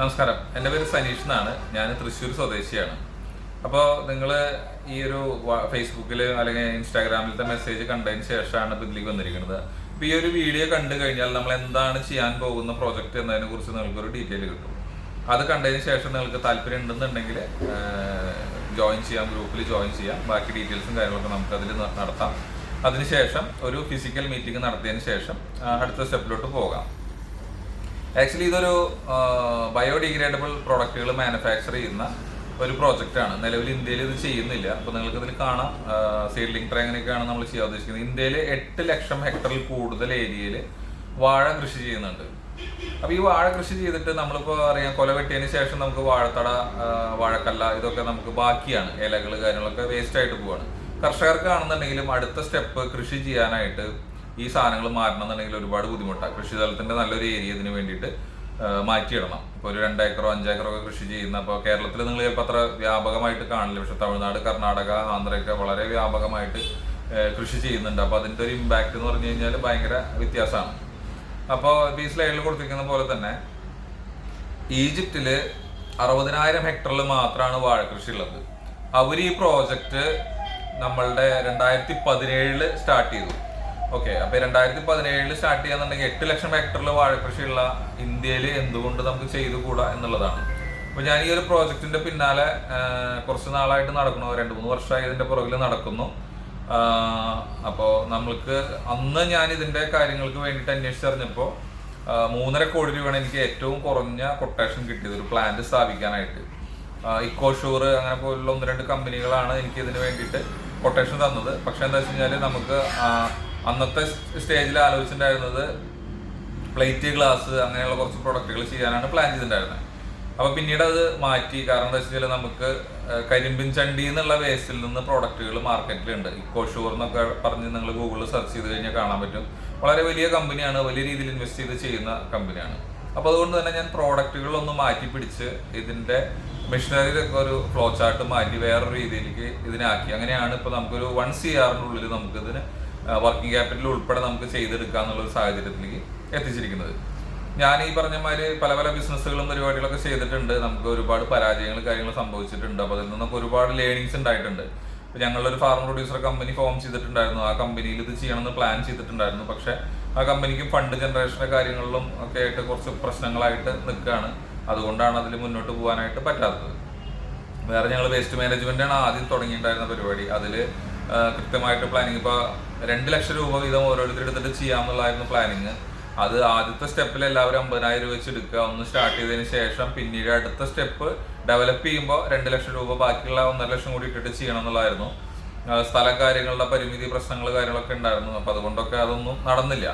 നമസ്കാരം, എൻ്റെ പേര് സനീഷ് എന്നാണ്. ഞാൻ തൃശ്ശൂർ സ്വദേശിയാണ്. അപ്പോൾ നിങ്ങൾ ഈ ഒരു ഫേസ്ബുക്കിൽ അല്ലെങ്കിൽ ഇൻസ്റ്റാഗ്രാമിലത്തെ മെസ്സേജ് കണ്ടതിന് ശേഷമാണ് ഇപ്പോൾ ഇതിലേക്ക് വന്നിരിക്കുന്നത്. അപ്പോൾ ഈ ഒരു വീഡിയോ കണ്ടു കഴിഞ്ഞാൽ നമ്മൾ എന്താണ് ചെയ്യാൻ പോകുന്ന പ്രോജക്റ്റ് എന്നതിനെ കുറിച്ച് നിങ്ങൾക്കൊരു ഡീറ്റെയിൽ കിട്ടും. അത് കണ്ടതിന് ശേഷം നിങ്ങൾക്ക് താല്പര്യം ഉണ്ടെന്നുണ്ടെങ്കിൽ ജോയിൻ ചെയ്യാം, ഗ്രൂപ്പിൽ ജോയിൻ ചെയ്യാം. ബാക്കി ഡീറ്റെയിൽസും കാര്യങ്ങളൊക്കെ നമുക്ക് അതിൽ നടത്താം. അതിനുശേഷം ഒരു ഫിസിക്കൽ മീറ്റിംഗ് നടത്തിയതിന് ശേഷം അടുത്ത സ്റ്റെപ്പിലോട്ട് പോകാം. ആക്ച്വലി ഇതൊരു ബയോഡിഗ്രേഡബിൾ പ്രോഡക്റ്റുകൾ മാനുഫാക്ചർ ചെയ്യുന്ന ഒരു പ്രോജക്റ്റാണ്. നിലവിൽ ഇന്ത്യയിൽ ഇത് ചെയ്യുന്നില്ല. അപ്പോൾ നിങ്ങൾക്ക് ഇതിൽ കാണാം സീഡ്ലിംഗ് ട്രേ എങ്ങനെയൊക്കെയാണ് നമ്മൾ ചെയ്യാൻ ഉദ്ദേശിക്കുന്നത്. ഇന്ത്യയിൽ 8 ലക്ഷം ഹെക്ടറിൽ കൂടുതൽ ഏരിയയിൽ വാഴ കൃഷി ചെയ്യുന്നുണ്ട്. അപ്പോൾ ഈ വാഴ കൃഷി ചെയ്തിട്ട് നമ്മളിപ്പോൾ അറിയാം, കൊല വെട്ടിയതിന് ശേഷം നമുക്ക് വാഴത്തട, വാഴക്കല്ല ഇതൊക്കെ നമുക്ക് ബാക്കിയാണ്. ഇലകൾ കാര്യങ്ങളൊക്കെ വേസ്റ്റ് ആയിട്ട് പോവാണ്. കർഷകർക്കാണെന്നുണ്ടെങ്കിലും അടുത്ത സ്റ്റെപ്പ് കൃഷി ചെയ്യാനായിട്ട് ഈ സാധനങ്ങൾ മാറ്റണമെന്നുണ്ടെങ്കിൽ ഒരുപാട് ബുദ്ധിമുട്ടാണ്. കൃഷിസ്ഥലത്തിൻ്റെ നല്ലൊരു ഏരിയ ഇതിന് വേണ്ടിയിട്ട് മാറ്റിയിടണം. ഇപ്പോൾ ഒരു 2 ഏക്കറോ 5 ഏക്കറോ ഒക്കെ കൃഷി ചെയ്യുന്ന, അപ്പോൾ കേരളത്തിൽ നിങ്ങൾ ചിലപ്പോൾ അത്ര വ്യാപകമായിട്ട് കാണില്ല, പക്ഷെ തമിഴ്നാട്, കർണാടക, ആന്ധ്രയൊക്കെ വളരെ വ്യാപകമായിട്ട് കൃഷി ചെയ്യുന്നുണ്ട്. അപ്പോൾ അതിൻ്റെ ഒരു ഇമ്പാക്റ്റ് എന്ന് പറഞ്ഞു കഴിഞ്ഞാൽ ഭയങ്കര വ്യത്യാസമാണ്. അപ്പോൾ ഈ സ്ലൈഡിൽ കൊടുത്തിരിക്കുന്ന പോലെ തന്നെ ഈജിപ്തിൽ 60,000 ഹെക്ടറിൽ മാത്രമാണ് വാഴ കൃഷി ഉള്ളത്. അവർ ഈ പ്രോജക്റ്റ് നമ്മളുടെ 2017 സ്റ്റാർട്ട് ചെയ്തു. ഓക്കെ, അപ്പോൾ 2017 സ്റ്റാർട്ട് ചെയ്യാന്നുണ്ടെങ്കിൽ 8 ലക്ഷം ഹെക്ടറിൽ വാഴകൃഷിയുള്ള ഇന്ത്യയിൽ എന്തുകൊണ്ട് നമുക്ക് ചെയ്തുകൂടാ എന്നുള്ളതാണ്. അപ്പോൾ ഞാൻ ഈ ഒരു പ്രോജക്റ്റിന്റെ പിന്നാലെ കുറച്ച് നാളായിട്ട് നടക്കുന്നു, 2-3 വർഷമായി ഇതിന്റെ പുറകിൽ നടക്കുന്നു. അപ്പോൾ നമ്മൾക്ക് അന്ന് ഞാൻ ഇതിന്റെ കാര്യങ്ങൾക്ക് വേണ്ടിയിട്ട് അന്വേഷിച്ചറിഞ്ഞപ്പോൾ 3.5 കോടി രൂപയാണ് എനിക്ക് ഏറ്റവും കുറഞ്ഞ കൊട്ടേഷൻ കിട്ടിയത് ഒരു പ്ലാന്റ് സ്ഥാപിക്കാനായിട്ട്. ഇക്കോഷൂർ അങ്ങനെ പോലുള്ള 1-2 കമ്പനികളാണ് എനിക്ക് ഇതിന് വേണ്ടിയിട്ട് കൊട്ടേഷൻ തന്നത്. പക്ഷെ എന്താ വെച്ച് കഴിഞ്ഞാൽ നമുക്ക് അന്നത്തെ സ്റ്റേജിൽ ആലോചിച്ചിട്ടുണ്ടായിരുന്നത് പ്ലേറ്റ്, ഗ്ലാസ് അങ്ങനെയുള്ള കുറച്ച് പ്രൊഡക്റ്റുകൾ ചെയ്യാനാണ് പ്ലാൻ ചെയ്തിട്ടുണ്ടായിരുന്നത്. അപ്പോൾ പിന്നീട് അത് മാറ്റി. കാരണം എന്താ വെച്ച് കഴിഞ്ഞാൽ നമുക്ക് കരിമ്പിൻ ചണ്ടി എന്നുള്ള വേസ്റ്റിൽ നിന്ന് പ്രോഡക്റ്റുകൾ മാർക്കറ്റിലുണ്ട്. ഇക്കോഷൂർ എന്നൊക്കെ പറഞ്ഞ് നിങ്ങൾ ഗൂഗിളിൽ സെർച്ച് ചെയ്ത് കഴിഞ്ഞാൽ കാണാൻ പറ്റും. വളരെ വലിയ കമ്പനിയാണ്, വലിയ രീതിയിൽ ഇൻവെസ്റ്റ് ചെയ്ത് ചെയ്യുന്ന കമ്പനിയാണ്. അപ്പോൾ അതുകൊണ്ട് തന്നെ ഞാൻ പ്രോഡക്റ്റുകളൊന്ന് മാറ്റി പിടിച്ച് ഇതിൻ്റെ മെഷീനറിയിലൊക്കെ ഒരു ഫ്ലോ ചാർട്ട് മാറ്റി വേറൊരു രീതിയിലേക്ക് ഇതിനാക്കി. അങ്ങനെയാണ് ഇപ്പോൾ നമുക്കൊരു 1 CR നമുക്കിതിന് വർക്കിംഗ് ക്യാപിറ്റൽ ഉൾപ്പെടെ നമുക്ക് ചെയ്തെടുക്കുക എന്നുള്ളൊരു സാഹചര്യത്തിലേക്ക് എത്തിച്ചിരിക്കുന്നത്. ഞാൻ ഈ പറഞ്ഞ മാതിരി പല പല ബിസിനസ്സുകളും പരിപാടികളൊക്കെ ചെയ്തിട്ടുണ്ട്. നമുക്ക് ഒരുപാട് പരാജയങ്ങൾ കാര്യങ്ങൾ സംഭവിച്ചിട്ടുണ്ട്. അപ്പോൾ അതിൽ നിന്നൊക്കെ ഒരുപാട് ലേണിങ്സ് ഉണ്ടായിട്ടുണ്ട്. ഇപ്പോൾ ഞങ്ങളൊരു ഫാർമർ പ്രൊഡ്യൂസർ കമ്പനി ഫോം ചെയ്തിട്ടുണ്ടായിരുന്നു. ആ കമ്പനിയിൽ ഇത് ചെയ്യണമെന്ന് പ്ലാൻ ചെയ്തിട്ടുണ്ടായിരുന്നു. പക്ഷേ ആ കമ്പനിക്ക് ഫണ്ട് ജനറേഷൻ്റെ കാര്യങ്ങളിലും ഒക്കെ ആയിട്ട് കുറച്ച് പ്രശ്നങ്ങളായിട്ട് നിൽക്കുകയാണ്. അതുകൊണ്ടാണ് അതിൽ മുന്നോട്ട് പോകാനായിട്ട് പറ്റാത്തത്. വേറെ ഞങ്ങൾ വേസ്റ്റ് മാനേജ്മെൻറ്റാണ് ആദ്യം തുടങ്ങിയിട്ടുണ്ടായിരുന്ന പരിപാടി. അതിൽ കൃത്യമായിട്ട് പ്ലാനിങ്, ഇപ്പോൾ 2 ലക്ഷം രൂപ വീതം ഓരോരുത്തർ എടുത്തിട്ട് ചെയ്യാമെന്നുള്ളതായിരുന്നു പ്ലാനിങ്. അത് ആദ്യത്തെ സ്റ്റെപ്പിൽ എല്ലാവരും 50,000 വെച്ച് എടുക്കുക. ഒന്ന് സ്റ്റാർട്ട് ചെയ്തതിന് ശേഷം പിന്നീട് അടുത്ത സ്റ്റെപ്പ് ഡെവലപ്പ് ചെയ്യുമ്പോൾ 2 ലക്ഷം രൂപ ബാക്കിയുള്ള 1.5 ലക്ഷം കൂടി ഇട്ടിട്ട് ചെയ്യണം എന്നുള്ളതായിരുന്നു. സ്ഥലം കാര്യങ്ങളുടെ പരിമിതി പ്രശ്നങ്ങൾ കാര്യങ്ങളൊക്കെ ഉണ്ടായിരുന്നു. അപ്പോൾ അതുകൊണ്ടൊക്കെ അതൊന്നും നടന്നില്ല.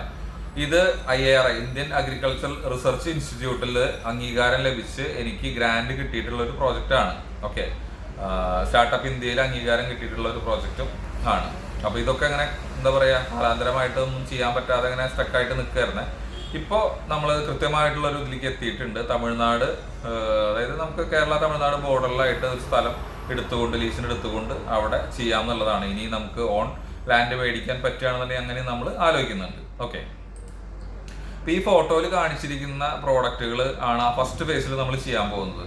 ഇത് IARI, ഇന്ത്യൻ അഗ്രികൾച്ചർ റിസർച്ച് ഇൻസ്റ്റിറ്റ്യൂട്ടിൽ അംഗീകാരം ലഭിച്ച് എനിക്ക് ഗ്രാൻഡ് കിട്ടിയിട്ടുള്ള ഒരു പ്രോജക്റ്റാണ്. ഓക്കെ, സ്റ്റാർട്ടപ്പ് ഇന്ത്യയിൽ അംഗീകാരം കിട്ടിയിട്ടുള്ള ഒരു പ്രോജക്റ്റും ആണ്. അപ്പോൾ ഇതൊക്കെ അങ്ങനെ എന്താ പറയുക, കാലാന്തരമായിട്ടൊന്നും ചെയ്യാൻ പറ്റാതെ അങ്ങനെ സ്റ്റക്കായിട്ട് നിൽക്കുകയായിരുന്നേ. ഇപ്പോൾ നമ്മൾ കൃത്യമായിട്ടുള്ള ഒരു ഇതിലേക്ക് എത്തിയിട്ടുണ്ട്. തമിഴ്നാട്, അതായത് നമുക്ക് കേരള തമിഴ്നാട് ബോർഡറിലായിട്ട് ഒരു സ്ഥലം എടുത്തുകൊണ്ട്, ലീസിന് എടുത്തുകൊണ്ട് അവിടെ ചെയ്യാമെന്നുള്ളതാണ്. ഇനി നമുക്ക് ഓൺ ലാൻഡ് മേടിക്കാൻ പറ്റുകയാണെന്നുണ്ടെങ്കിൽ അങ്ങനെ നമ്മൾ ആലോചിക്കുന്നുണ്ട്. ഓക്കെ, ഇപ്പോൾ ഈ ഫോട്ടോയിൽ കാണിച്ചിരിക്കുന്ന പ്രോഡക്റ്റുകൾ ആണ് ആ ഫസ്റ്റ് ഫേസിൽ നമ്മൾ ചെയ്യാൻ പോകുന്നത്.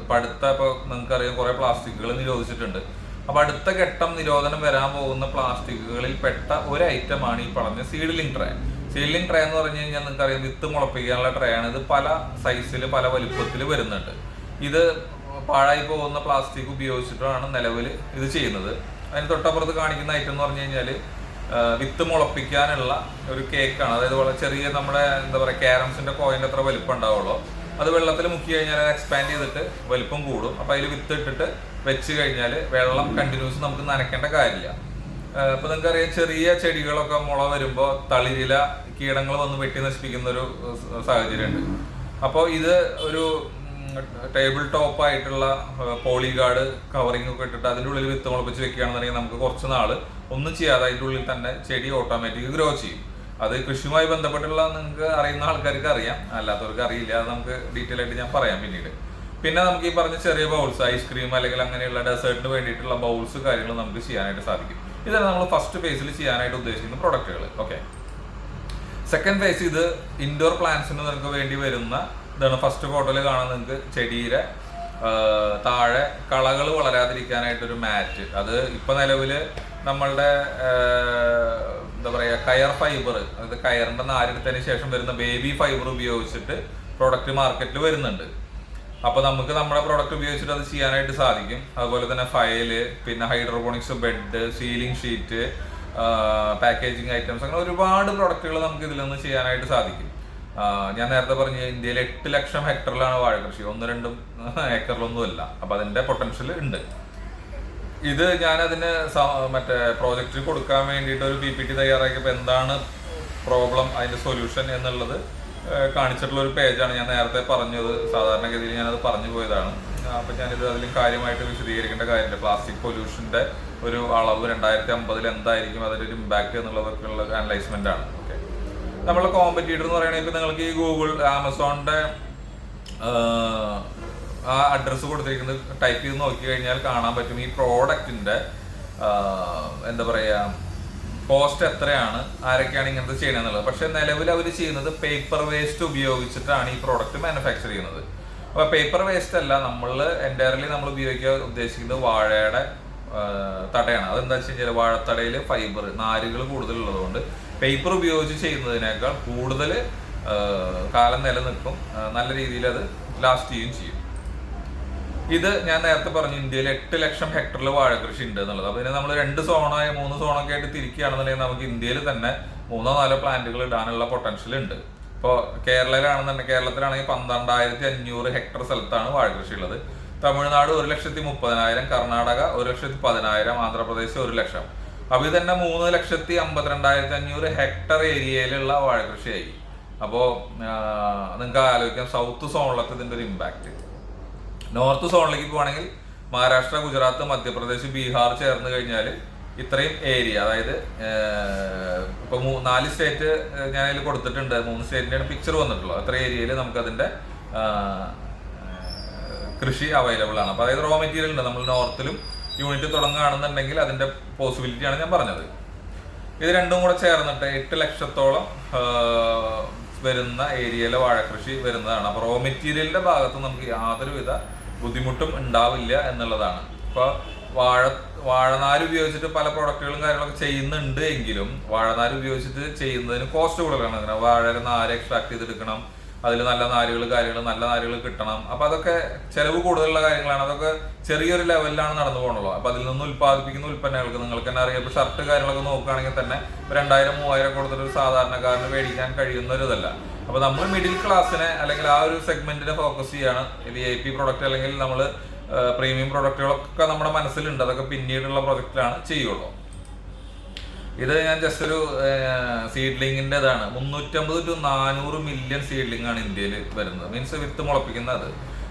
ഇപ്പോൾ നിങ്ങൾക്കറിയാം കുറേ പ്ലാസ്റ്റിക്കുകൾ നിരോധിച്ചിട്ടുണ്ട്. അപ്പോൾ അടുത്ത ഘട്ടം നിരോധനം വരാൻ പോകുന്ന പ്ലാസ്റ്റിക്കുകളിൽ പെട്ട ഒരു ഐറ്റമാണ് ഈ പറഞ്ഞ സീഡ്ലിംഗ് ട്രേ. സീഡ്ലിംഗ് ട്രേ എന്ന് പറഞ്ഞു കഴിഞ്ഞാൽ നിങ്ങൾക്കറിയാം വിത്ത് മുളപ്പിക്കാനുള്ള ട്രേ ആണ്. ഇത് പല സൈസിൽ പല വലുപ്പത്തിൽ വരുന്നുണ്ട്. ഇത് പാഴായി പോകുന്ന പ്ലാസ്റ്റിക് ഉപയോഗിച്ചിട്ടാണ് നിലവിൽ ഇത് ചെയ്യുന്നത്. അതിന് തൊട്ടപ്പുറത്ത് കാണിക്കുന്ന ഐറ്റം എന്ന് പറഞ്ഞു കഴിഞ്ഞാൽ വിത്ത് മുളപ്പിക്കാനുള്ള ഒരു കേക്കാണ്. അതായത് വളരെ ചെറിയ നമ്മുടെ എന്താ പറയുക ക്യാരംസിൻ്റെ കോയിൻ്റെ അത്ര വലിപ്പം ഉണ്ടാവുള്ളൂ. അത് വെള്ളത്തിൽ മുക്കി കഴിഞ്ഞാൽ അത് എക്സ്പാൻഡ് ചെയ്തിട്ട് വലിപ്പം കൂടും. അപ്പോൾ അതിൽ വിത്ത് ഇട്ടിട്ട് വെച്ച് കഴിഞ്ഞാൽ വെള്ളം കണ്ടിന്യൂസ് നമുക്ക് നനയ്ക്കേണ്ട കാര്യമില്ല. ഇപ്പോൾ നിങ്ങൾക്കറിയാം ചെറിയ ചെടികളൊക്കെ മുള വരുമ്പോൾ തളിരില കീടങ്ങൾ വന്ന് വെട്ടി നശിപ്പിക്കുന്ന ഒരു സാഹചര്യമുണ്ട്. അപ്പോൾ ഇത് ഒരു ടേബിൾ ടോപ്പ് ആയിട്ടുള്ള പോളിഗാർഡ് കവറിംഗ് ഒക്കെ ഇട്ടിട്ട് അതിൻ്റെ ഉള്ളിൽ വിത്ത് മുളപ്പിച്ച് വെക്കുകയാണെന്നുണ്ടെങ്കിൽ നമുക്ക് കുറച്ച് നാൾ ഒന്നും ചെയ്യാതെ അതിൻ്റെ ഉള്ളിൽ തന്നെ ചെടി ഓട്ടോമാറ്റിക് ഗ്രോ ചെയ്യും. അത് കൃഷിയുമായി ബന്ധപ്പെട്ടുള്ള നിങ്ങൾക്ക് അറിയുന്ന ആൾക്കാർക്ക് അറിയാം, അല്ലാത്തവർക്ക് അറിയില്ല. അത് നമുക്ക് ഡീറ്റെയിൽ ആയിട്ട് ഞാൻ പറയാം പിന്നീട്. പിന്നെ നമുക്ക് ഈ പറഞ്ഞ ചെറിയ ബൗൾസ്, ഐസ്ക്രീം അല്ലെങ്കിൽ അങ്ങനെയുള്ള ഡെസേർട്ടിന് വേണ്ടിയിട്ടുള്ള ബൗൾസ് കാര്യങ്ങൾ നമുക്ക് ചെയ്യാനായിട്ട് സാധിക്കും. ഇതാണ് നമ്മൾ ഫസ്റ്റ് ഫേസിൽ ചെയ്യാനായിട്ട് ഉദ്ദേശിക്കുന്ന പ്രൊഡക്റ്റുകൾ. ഓക്കെ, സെക്കൻഡ് ഫേസ് ഇത് ഇൻഡോർ പ്ലാന്റ്സിന് നിങ്ങൾക്ക് വേണ്ടി വരുന്ന ഇതാണ് ഫസ്റ്റ് ഫോട്ടോയിൽ കാണുന്നത്. നിങ്ങൾക്ക് ചെടിയുടെ താഴെ കളകൾ വളരാതിരിക്കാനായിട്ടൊരു മാറ്റ്. അത് ഇപ്പം നിലവിൽ നമ്മളുടെ എന്താ പറയുക കയർ ഫൈബർ, അതായത് കയറിൻ്റെ നാരെടുത്തതിന് ശേഷം വരുന്ന ബേബി ഫൈബർ ഉപയോഗിച്ചിട്ട് പ്രൊഡക്റ്റ് മാർക്കറ്റിൽ വരുന്നുണ്ട്. അപ്പോൾ നമുക്ക് നമ്മുടെ പ്രൊഡക്റ്റ് ഉപയോഗിച്ചിട്ട് അത് ചെയ്യാനായിട്ട് സാധിക്കും. അതുപോലെ തന്നെ ഫയല്, പിന്നെ hydroponics bed, sealing sheet, packaging items, അങ്ങനെ ഒരുപാട് പ്രൊഡക്റ്റുകൾ നമുക്ക് ഇതിൽ നിന്ന് ചെയ്യാനായിട്ട് സാധിക്കും. ഞാൻ നേരത്തെ പറഞ്ഞു ഇന്ത്യയിൽ 8 ലക്ഷം ഹെക്ടറിലാണ് വാഴ കൃഷി, 1-2 ഏക്കറിലൊന്നുമല്ല. അപ്പം അതിൻ്റെ പൊട്ടൻഷ്യൽ ഉണ്ട്. ഇത് ഞാനതിന് മറ്റേ പ്രോജക്റ്റ് കൊടുക്കാൻ വേണ്ടിയിട്ട് ഒരു PPT തയ്യാറാക്കിയപ്പോൾ എന്താണ് പ്രോബ്ലം, അതിൻ്റെ സൊല്യൂഷൻ എന്നുള്ളത് കാണിച്ചിട്ടുള്ള ഒരു പേജാണ്. ഞാൻ നേരത്തെ പറഞ്ഞത് സാധാരണഗതിയിൽ ഞാനത് പറഞ്ഞു പോയതാണ്. അപ്പം ഞാനിത് അതിലും കാര്യമായിട്ട് വിശദീകരിക്കേണ്ട കാര്യമില്ല. പ്ലാസ്റ്റിക് പൊല്യൂഷൻ്റെ ഒരു അളവ് 2050 എന്തായിരിക്കും, അതിൻ്റെ ഒരു ഇമ്പാക്റ്റ് എന്നുള്ളതൊക്കെ ഉള്ള അനലൈസ്മെൻ്റ് ആണ്. ഓക്കെ, നമ്മളുടെ കോമ്പറ്റീറ്റർ എന്ന് പറയുന്നത് ഇപ്പോൾ നിങ്ങൾക്ക് ഈ ഗൂഗിൾ, ആമസോണിൻ്റെ ആ അഡ്രസ്സ് കൊടുത്തിരിക്കുന്നത് ടൈപ്പ് ചെയ്ത് നോക്കി കഴിഞ്ഞാൽ കാണാൻ പറ്റും ഈ പ്രോഡക്റ്റിൻ്റെ എന്താ പറയുക കോസ്റ്റ് എത്രയാണ്, ആരൊക്കെയാണ് ഇങ്ങനത്തെ ചെയ്യണമെന്നുള്ളത്. പക്ഷെ നിലവിൽ അവർ ചെയ്യുന്നത് പേപ്പർ വേസ്റ്റ് ഉപയോഗിച്ചിട്ടാണ് ഈ പ്രോഡക്റ്റ് മാനുഫാക്ചർ ചെയ്യുന്നത്. അപ്പോൾ പേപ്പർ വേസ്റ്റ് അല്ല, നമ്മൾ എൻ്റയർലി നമ്മൾ ഉപയോഗിക്കാൻ ഉദ്ദേശിക്കുന്നത് വാഴയുടെ തടയാണ്. അതെന്താ വെച്ച് കഴിഞ്ഞാൽ വാഴത്തടയിൽ ഫൈബർ, നാരുകൾ കൂടുതലുള്ളതുകൊണ്ട് പേപ്പർ ഉപയോഗിച്ച് ചെയ്യുന്നതിനേക്കാൾ കൂടുതൽ കാലം നിലനിൽക്കും, നല്ല രീതിയിൽ അത് ലാസ്റ്റ് ചെയ്യും. ഇത് ഞാൻ നേരത്തെ പറഞ്ഞു ഇന്ത്യയിൽ 8 ലക്ഷം ഹെക്ടറിൽ വാഴ കൃഷി ഉണ്ട് എന്നുള്ളത്. അപ്പോൾ ഇതിനെ നമ്മൾ 2 സോണായ 3 സോണൊക്കെ ആയിട്ട് തിരിക്കുകയാണെന്നുണ്ടെങ്കിൽ നമുക്ക് ഇന്ത്യയിൽ തന്നെ 3-4 പ്ലാന്റുകൾ ഇടാനുള്ള പൊട്ടൻഷ്യൽ ഉണ്ട്. ഇപ്പോൾ കേരളത്തിലാണെങ്കിൽ 12,500 ഹെക്ടർ സ്ഥലത്താണ് വാഴ കൃഷി ഉള്ളത്. തമിഴ്നാട് 1,30,000, കർണാടക 1,10,000, ആന്ധ്രാപ്രദേശ് 1 ലക്ഷം. അപ്പോൾ ഇത് തന്നെ 3,52,500 ഹെക്ടർ ഏരിയയിലുള്ള വാഴ കൃഷിയായി. അപ്പോൾ നിങ്ങൾക്ക് ആലോചിക്കാം സൗത്ത് സോണിലത്തെ ഇതിൻ്റെ ഒരു ഇമ്പാക്റ്റ്. നോർത്ത് സോണിലേക്ക് പോവുകയാണെങ്കിൽ മഹാരാഷ്ട്ര, ഗുജറാത്ത്, മധ്യപ്രദേശ്, ബീഹാർ ചേർന്ന് കഴിഞ്ഞാൽ ഇത്രയും ഏരിയ, അതായത് ഇപ്പോൾ 4 സ്റ്റേറ്റ് ഞാൻ അതിൽ കൊടുത്തിട്ടുണ്ട്. 3 സ്റ്റേറ്റിൻ്റെയാണ് പിക്ചർ വന്നിട്ടുള്ളത്. അത്ര ഏരിയയിൽ നമുക്കതിൻ്റെ കൃഷി അവൈലബിൾ ആണ്. അപ്പോൾ അതായത് റോ മെറ്റീരിയൽ ഉണ്ട്. നമ്മൾ നോർത്തിലും യൂണിറ്റ് തുടങ്ങുകയാണെന്നുണ്ടെങ്കിൽ അതിൻ്റെ പോസിബിലിറ്റിയാണ് ഞാൻ പറഞ്ഞത്. ഇത് രണ്ടും കൂടെ ചേർന്നിട്ട് 8 ലക്ഷത്തോളം വരുന്ന ഏരിയയിലെ വാഴക്കൃഷി വരുന്നതാണ്. അപ്പോൾ റോ മെറ്റീരിയലിൻ്റെ ഭാഗത്ത് നമുക്ക് യാതൊരുവിധ ബുദ്ധിമുട്ടും ഉണ്ടാവില്ല എന്നുള്ളതാണ്. ഇപ്പോൾ വാഴനാര് ഉപയോഗിച്ചിട്ട് പല പ്രൊഡക്റ്റുകളും കാര്യങ്ങളൊക്കെ ചെയ്യുന്നുണ്ട് എങ്കിലും വാഴനാര് ഉപയോഗിച്ചിട്ട് ചെയ്യുന്നതിന് കോസ്റ്റ് കൂടുതലാണ്. അങ്ങനെ വാഴയുടെ നാര് എക്സ്ട്രാക്ട് ചെയ്തെടുക്കണം, അതിൽ നല്ല നാരുകൾ കിട്ടണം. അപ്പോൾ അതൊക്കെ ചിലവ് കൂടുതലുള്ള കാര്യങ്ങളാണ്. അതൊക്കെ ചെറിയൊരു ലെവലിലാണ് നടന്നു പോകണുള്ളൂ. അപ്പോൾ അതിൽ നിന്ന് ഉൽപ്പാദിപ്പിക്കുന്ന ഉൽപ്പന്നങ്ങൾക്ക് നിങ്ങൾക്ക് തന്നെ അറിയാം. ഇപ്പോൾ ഷർട്ട് കാര്യങ്ങളൊക്കെ നോക്കുകയാണെങ്കിൽ തന്നെ 2,000-3,000 കൊടുത്തിട്ട് ഒരു സാധാരണക്കാരന് മേടിക്കാൻ കഴിയുന്ന ഒരു ഇതല്ല. അപ്പോൾ നമ്മൾ മിഡിൽ ക്ലാസ്സിനെ അല്ലെങ്കിൽ ആ ഒരു സെഗ്മെന്റിനെ ഫോക്കസ് ചെയ്യാണ്. VIP പ്രൊഡക്റ്റ് അല്ലെങ്കിൽ നമ്മൾ പ്രീമിയം പ്രൊഡക്റ്റുകളൊക്കെ നമ്മുടെ മനസ്സിലുണ്ട്. അതൊക്കെ പിന്നീടുള്ള പ്രൊജക്റ്റിലാണ് ചെയ്യുള്ളൂ. ഇത് ഞാൻ ജസ്റ്റ് ഒരു സീഡ്ലിങ്ങിൻ്റെ ഇതാണ്. 350 to 400 മില്യൺ സീഡ്ലിംഗ് ആണ് ഇന്ത്യയിൽ വരുന്നത്, മീൻസ് വിത്ത് മുളപ്പിക്കുന്നത്.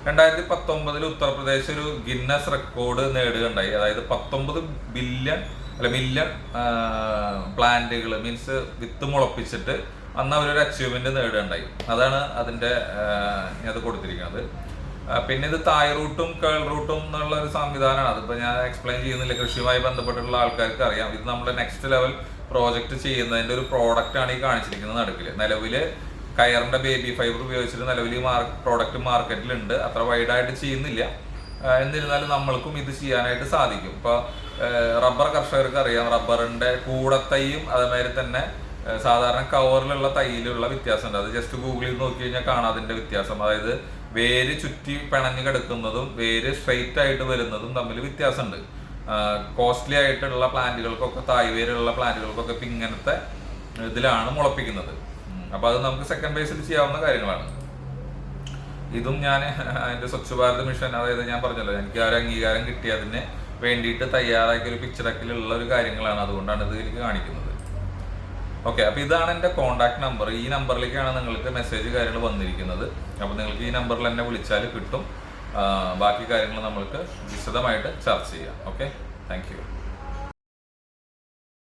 2019 ഉത്തർപ്രദേശ് ഒരു ഗിന്നസ് റെക്കോർഡ് നേടുകയുണ്ടായി. അതായത് 19 മില്യൺ പ്ലാന്റുകൾ മീൻസ് വിത്ത് മുളപ്പിച്ചിട്ട് അന്ന് അവരൊരു അച്ചീവ്മെന്റ് നേടുകയുണ്ടായി. അതാണ് അതിൻ്റെ അത് കൊടുത്തിരിക്കുന്നത്. പിന്നെ ഇത് തായ് റൂട്ടും കേൾ റൂട്ടും എന്നുള്ള ഒരു സംവിധാനമാണ്. അതിപ്പോൾ ഞാൻ എക്സ്പ്ലെയിൻ ചെയ്യുന്നില്ല, കൃഷിയുമായി ബന്ധപ്പെട്ടുള്ള ആൾക്കാർക്ക് അറിയാം. ഇത് നമ്മുടെ നെക്സ്റ്റ് ലെവൽ പ്രോജക്റ്റ് ചെയ്യുന്നതിൻ്റെ ഒരു പ്രോഡക്റ്റാണ് ഈ കാണിച്ചിരിക്കുന്നത് നടുക്കിൽ. നിലവിൽ കയറിൻ്റെ ബേബി ഫൈബർ ഉപയോഗിച്ചിട്ട് നിലവിൽ പ്രോഡക്റ്റ് മാർക്കറ്റിലുണ്ട്. അത്ര വൈഡായിട്ട് ചെയ്യുന്നില്ല, എന്നിരുന്നാലും നമ്മൾക്കും ഇത് ചെയ്യാനായിട്ട് സാധിക്കും. ഇപ്പോൾ റബ്ബർ കർഷകർക്ക് അറിയാം, റബ്ബറിൻ്റെ കൂടത്തൈയും അതേമാതിരി തന്നെ സാധാരണ കവറിലുള്ള തൈയിലുള്ള വ്യത്യാസമുണ്ട്. അത് ജസ്റ്റ് ഗൂഗിളിൽ നോക്കി കഴിഞ്ഞാൽ കാണാം അതിൻ്റെ വ്യത്യാസം. അതായത് വേര് ചുറ്റി പിണഞ്ഞ് കിടക്കുന്നതും വേര് സ്ട്രെയിറ്റ് ആയിട്ട് വരുന്നതും തമ്മിൽ വ്യത്യാസമുണ്ട്. കോസ്റ്റ്ലി ആയിട്ടുള്ള പ്ലാന്റുകൾക്കൊക്കെ, തായ് വേരുള്ള പ്ലാന്റുകൾക്കൊക്കെ ഇപ്പം ഇങ്ങനത്തെ ഇതിലാണ് മുളപ്പിക്കുന്നത്. അപ്പോൾ അത് നമുക്ക് സെക്കൻഡ് ബേസിൽ ചെയ്യാവുന്ന കാര്യങ്ങളാണ്. ഇതും ഞാൻ അതിൻ്റെ സ്വച്ഛ് ഭാരത് മിഷൻ, അതായത് ഞാൻ പറഞ്ഞല്ലോ എനിക്ക് ആ ഒരു അംഗീകാരം കിട്ടിയതിന് വേണ്ടിയിട്ട് തയ്യാറാക്കിയ ഒരു പിക്ചറക്കിലുള്ള ഒരു കാര്യങ്ങളാണ്. അതുകൊണ്ടാണ് ഇത് എനിക്ക് കാണിക്കുന്നത്. ഓക്കെ, അപ്പോൾ ഇതാണ് എൻ്റെ കോൺടാക്ട് നമ്പർ. ഈ നമ്പറിലേക്കാണ് നിങ്ങൾക്ക് മെസ്സേജ് കാര്യങ്ങൾ വന്നിരിക്കുന്നത്. അപ്പോൾ നിങ്ങൾക്ക് ഈ നമ്പറിൽ എന്നെ വിളിച്ചാൽ കിട്ടും. ബാക്കി കാര്യങ്ങൾ നമ്മൾക്ക് വിശദമായിട്ട് ചർച്ച ചെയ്യാം. Okay, thank you.